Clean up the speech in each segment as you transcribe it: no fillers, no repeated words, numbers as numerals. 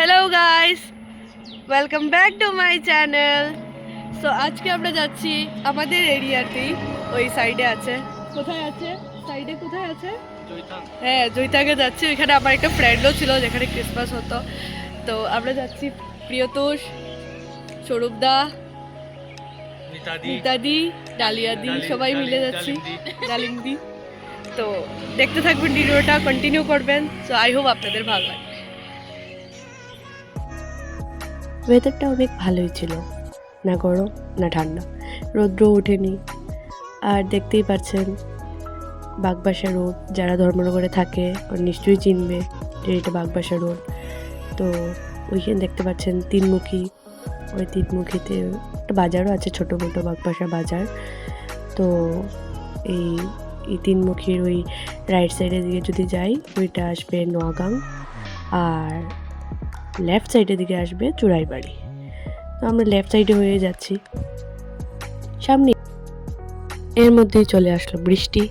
Hello guys, welcome back to my channel. So আজকে আমরা যাচ্ছি আমাদের এরিয়াতেই, ওই সাইডে আছে। কোথায় আছে? সাইডে কোথায় আছে? হ্যাঁ, জয়িতাকে যাচ্ছি। ওইখানে আমার একটা ফ্রেন্ডও ছিল যেখানে ক্রিসমাস হতো। তো আমরা যাচ্ছি প্রিয়তোষ, স্বরূপদা, মিতাদি, ডালিয়াদি, সবাই মিলে যাচ্ছি। ডালিমদি। তো দেখতে থাকবেন, ভিডিওটা কন্টিনিউ করবেন। সো আই হোপ আপনাদের ভালো লাগে। ওয়েদারটা অনেক ভালোই ছিল, না গরম না ঠান্ডা, রৌদ্র ওঠেনি। আর দেখতেই পাচ্ছেন বাগবাসা রোড, যারা ধর্মনগরে থাকে ওরা নিশ্চয়ই চিনবে যে এটা বাগবাসা রোড। তো ওইখানে দেখতে পাচ্ছেন তিনমুখী, ওই তিনমুখীতে একটা বাজারও আছে, ছোটো মোটো বাগবাসা বাজার। তো এই এই তিনমুখীর ওই রাইট সাইডের দিকে যদি যাই, ওইটা আসবে নোয়াগাং, আর লেফট সাইডের দিকে আসবে চুড়াইবাড়ি। তো আমরা লেফট সাইডে হয়ে যাচ্ছি, সামনে এর মধ্যেই চলে আসলো বৃষ্টি।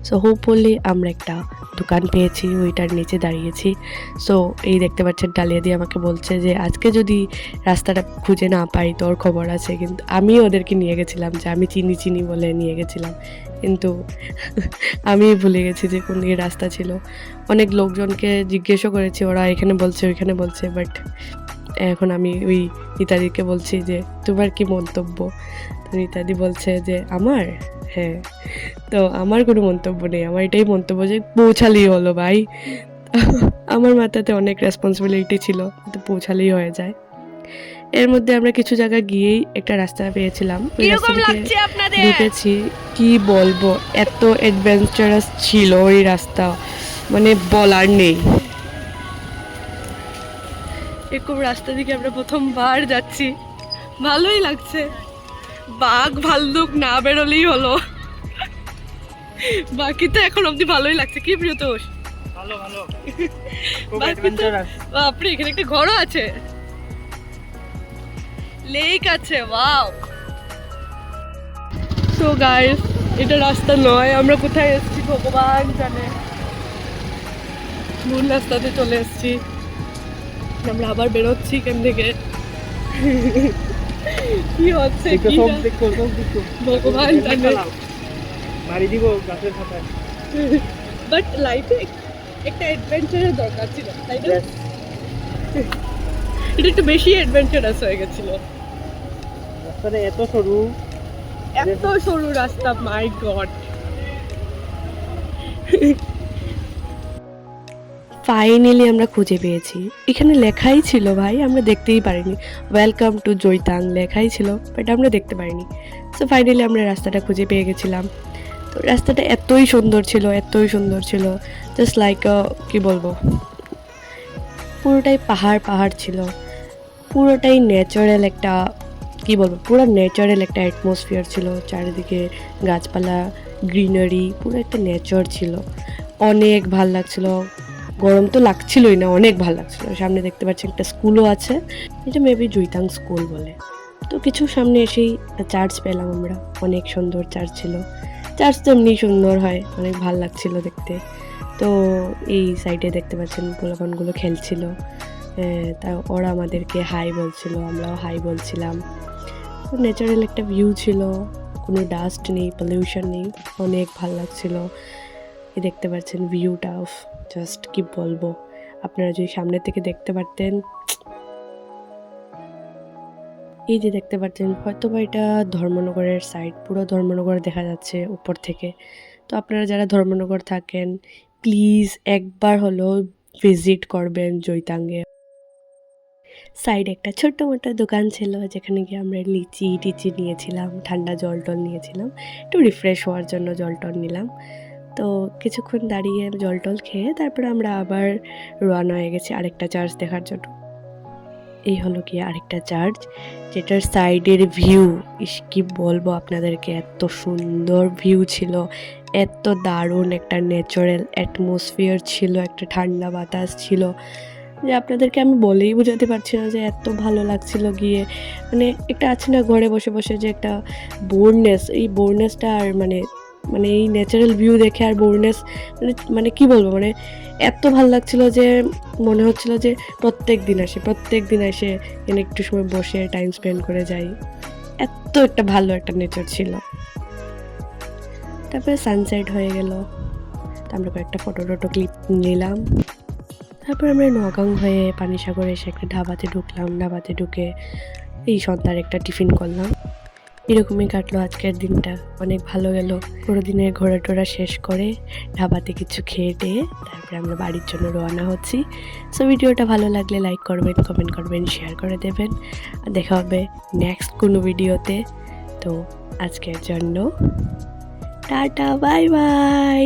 সো হোপফুলি আমরা একটা দোকান পেয়েছি, ওইটার নিচে দাঁড়িয়েছি। সো এই দেখতে পাচ্ছেন ডালিয়া দিয়ে আমাকে বলছে যে আজকে যদি রাস্তাটা খুঁজে না পাই তোর খবর আছে। কিন্তু আমি ওদেরকে নিয়ে গেছিলাম, যে আমি চিনি বলে নিয়ে গেছিলাম, কিন্তু আমি ভুলে গেছি যে কোন দিকে রাস্তা ছিল। অনেক লোকজনকে জিজ্ঞেসও করেছি, ওরা এখানে বলছে ওইখানে বলছে, বাট এখন আমি ওই ইত্যাদিকে বলছি যে তোমার কি মন্তব্য। তো ইত্যাদি বলছে যে আমার, হ্যাঁ, তো আমার কোনো মন্তব্য নেই, আমার এটাই মন্তব্য যে পৌঁছালেই হলো ভাই। আমার মাথাতে অনেক রেসপন্সিবিলিটি ছিল, তো পৌঁছালেই হয়ে যায়। এর মধ্যে আমরা কিছু জায়গা গিয়েই একটা রাস্তা পেয়েছিলাম, ওই রাস্তা থেকে ঢুকেছি। কি বলবো, এত অ্যাডভেঞ্চারাস ছিল ওই রাস্তা, মানে বলার নেই। এরকম রাস্তা দিকে আমরা প্রথমবার যাচ্ছি, ভালোই লাগছে। বাঘ ভাল্লুক না বেরোলেই হলো, বাকি তো এখন অব্দি ভালোই লাগছে। কি প্রিয়তোষ? ভালো ভালো, বাপরে, এখানে একটা ঘরও আছে, লেক আছে, ওয়াও। সো গাইস, এটা রাস্তা নয়, আমরা কোথায় এসেছি ভগবান জানে। ভুল রাস্তাতে চলে এসেছি, আমরা আবার বেরোচ্ছি এখান থেকে। কি হচ্ছে কি ভগবান জানে। মারি দিব গাছের খাতায়। বাট লাইফে একটা অ্যাডভেঞ্চারের দরকার ছিল, তাই না? এটা একটু বেশি অ্যাডভেঞ্চারাস হয়ে গেছিল। রাস্তাটা এত সরু, এত সরু রাস্তা, মাই গড। ফাইনালি আমরা খুঁজে পেয়েছি। এখানে লেখাই ছিল ভাই, আমরা দেখতেই পারিনি, ওয়েলকাম টু জয়িতাং লেখাই ছিল, বাট আমরা দেখতে পারিনি। সো ফাইনালি আমরা রাস্তাটা খুঁজে পেয়ে গেছিলাম। তো রাস্তাটা এতই সুন্দর ছিল, জাস্ট লাইক কি বলবো, পুরোটাই পাহাড় ছিল, পুরোটাই ন্যাচারাল একটা, কি বলবো, পুরো ন্যাচারাল একটা অ্যাটমসফিয়ার ছিল। চারিদিকে গাছপালা, গ্রিনারি, পুরো একটা নেচার ছিল। অনেক ভাল লাগছিল, গরম তো লাগছিলই না, অনেক ভালো লাগছিল। সামনে দেখতে পাচ্ছি একটা স্কুলও আছে, এটা মেবি জয়িতাং স্কুল বলে। তো কিছু সামনে এসেই চার্চ পেলাম আমরা, অনেক সুন্দর চার্চ ছিল। চার্চ তো এমনি সুন্দর হয়, অনেক ভালো লাগছিল দেখতে। তো এই সাইডে দেখতে পাচ্ছেন পোলাপানগুলো খেলছিল, তা ওরা আমাদেরকে হাই বলছিল, আমরাও হাই বলছিলাম। তো ন্যাচারাল একটা ভিউ ছিল, কোনো ডাস্ট নেই, পলিউশন নেই, অনেক ভালো লাগছিল। দেখতে পাচ্ছেন ভিউটা, অফ জাস্ট কি বলবো, আপনারা যদি সামনে থেকে দেখতে পারতেন। এই যে দেখতে পাচ্ছেন, হয়তো বা এটা ধর্মনগরের সাইড, পুরো ধর্মনগর দেখা যাচ্ছে উপর থেকে। তো আপনারা যারা ধর্মনগর থাকেন, প্লিজ একবার হলো ভিজিট করবেন জয়িতাঙ্গে। সাইডে একটা ছোট্ট মোটো দোকান ছিল, যেখানে গিয়ে আমরা লিচি টিচি নিয়েছিলাম, ঠান্ডা জল টল নিয়েছিলাম, একটু রিফ্রেশ হওয়ার জন্য জল টল নিলাম। তো কিছুক্ষণ দাঁড়িয়ে জল টল খেয়ে তারপরে আমরা আবার রওনা হয়ে গেছি আরেকটা চার্চ দেখার জন্য। এই হলো কি আরেকটা চার্চ, যেটার সাইডের ভিউ, কি বলবো আপনাদেরকে, এত সুন্দর ভিউ ছিল, এত দারুণ একটা ন্যাচারাল অ্যাটমসফিয়ার ছিল, একটা ঠান্ডা বাতাস ছিল, যে আপনাদেরকে আমি বলেই বোঝাতে পারছি না যে এত ভালো লাগছিল গিয়ে। মানে একটা আছে না ঘরে বসে বসে যে একটা বোরনেস, এই বোরনেসটা আর মানে মানে এই ন্যাচারাল ভিউ দেখে আর বোরনেস মানে কি বলবো, মানে এত ভালো লাগছিল যে মনে হচ্ছিল যে প্রত্যেক দিন এসে এখানে একটু সময় বসে টাইম স্পেন্ড করে যাই। এত একটা ভালো একটা নেচার ছিল। তারপরে সানসেট হয়ে গেল, আমরা কয়েকটা ফটো ক্লিপ নিলাম। তারপর আমরা নগাঁও হয়ে পানিসাগর এসে একটা ধাবাতে ঢুকলাম। ধাবাতে ঢুকে এই সন্ধ্যার একটা টিফিন করলাম। এরকমই কাটলো আজকের দিনটা, অনেক ভালো গেল। পুরো দিনের ঘোরা টোরা শেষ করে ধাবাতে কিছু খেয়ে টেয়ে তারপরে আমরা বাড়ির জন্য রওনা হচ্ছি। সো ভিডিওটা ভালো লাগলে লাইক করবেন, কমেন্ট করবেন, শেয়ার করে দেবেন। আর দেখা হবে নেক্সট কোনো ভিডিওতে। তো আজকের জন্য টাটা, বাই বাই।